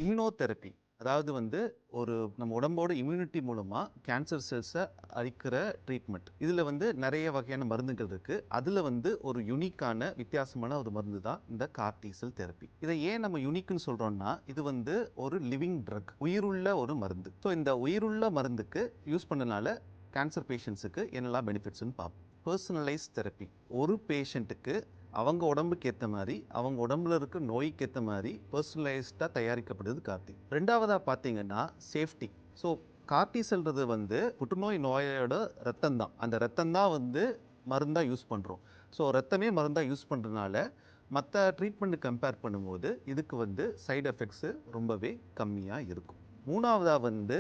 Immunotherapy அதாவது வந்து ஒரு நம்ம உடம்போட இம்யூனிட்டி மூலமா கேன்சர் செல்ஸை அழிக்கிற ட்ரீட்மெண்ட். இதில் வந்து நிறைய வகையான மருந்துகள் இருக்கு. அதில் வந்து ஒரு யூனிக்கான வித்தியாசமான ஒரு மருந்து தான் இந்த கார்டி செல் தெரப்பி. இதை ஏன் நம்ம யூனிக்னு சொல்றோம்னா, இது வந்து ஒரு லிவிங் ட்ரக், உயிருள்ள ஒரு மருந்து. ஸோ இந்த உயிருள்ள மருந்துக்கு யூஸ் பண்ணனால கேன்சர் பேஷண்ட்ஸுக்கு என்னெல்லாம் பெனிஃபிட்ஸ்னு பார்ப்போம். பர்சனலைஸ் தெரப்பி, ஒரு பேஷண்ட்டுக்கு அவங்க உடம்புக்கு ஏற்ற மாதிரி, அவங்க உடம்புல இருக்க நோய்க்கு ஏற்ற மாதிரி பர்சனலைஸ்டாக தயாரிக்கப்படுது கார்டி. ரெண்டாவதாக பார்த்தீங்கன்னா சேஃப்டி. ஸோ கார்டி செல்றது வந்து புற்றுநோய் நோயோட ரத்தம் தான். அந்த ரத்தம் தான் வந்து மருந்தாக யூஸ் பண்ணுறோம். ஸோ ரத்தமே மருந்தாக யூஸ் பண்ணுறதுனால மற்ற ட்ரீட்மெண்ட்டு கம்பேர் பண்ணும்போது இதுக்கு வந்து சைடு எஃபெக்ட்ஸு ரொம்பவே கம்மியாக இருக்கும். மூணாவதாக வந்து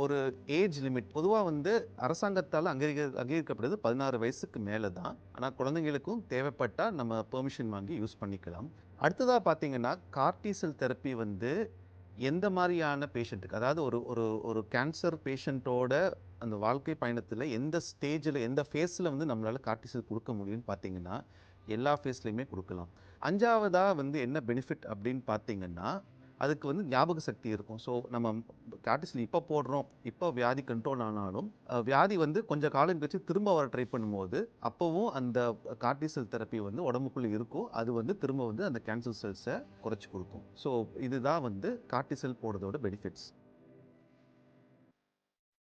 ஒரு ஏஜ் லிமிட். பொதுவாக வந்து அரசாங்கத்தால் அங்கீகரிக்கப்படுது 16 வயசுக்கு மேலே தான். ஆனால் குழந்தைங்களுக்கும் தேவைப்பட்டால் நம்ம பெர்மிஷன் வாங்கி யூஸ் பண்ணிக்கலாம். அடுத்ததாக பார்த்தீங்கன்னா கார்டி செல் தெரப்பி வந்து எந்த மாதிரியான பேஷண்ட்டுக்கு, அதாவது ஒரு ஒரு ஒரு கேன்சர் பேஷண்ட்டோட அந்த வாழ்க்கை பயணத்தில் எந்த ஸ்டேஜில் எந்த ஃபேஸில் வந்து நம்மளால் கார்டி செல் கொடுக்க முடியும்னு பார்த்தீங்கன்னா எல்லா ஃபேஸ்லையுமே கொடுக்கலாம். அஞ்சாவதாக வந்து என்ன பெனிஃபிட் அப்படின்னு பார்த்தீங்கன்னா, அதுக்கு வந்து ஞாபக சக்தி இருக்கும். ஸோ நம்ம கார்டி செல் இப்போ போடுறோம், இப்போ வியாதி கண்ட்ரோல் ஆனாலும் வியாதி வந்து கொஞ்சம் காலம் கழிச்சு திரும்ப வர ட்ரை பண்ணும்போது அப்போவும் அந்த கார்டி செல் தெரப்பி வந்து உடம்புக்குள்ளே இருக்கும். அது வந்து திரும்ப வந்து அந்த கேன்சர் செல்ஸை குறைச்சி கொடுக்கும். ஸோ இதுதான் வந்து கார்டி செல் போடுறதோட பெனிஃபிட்ஸ்.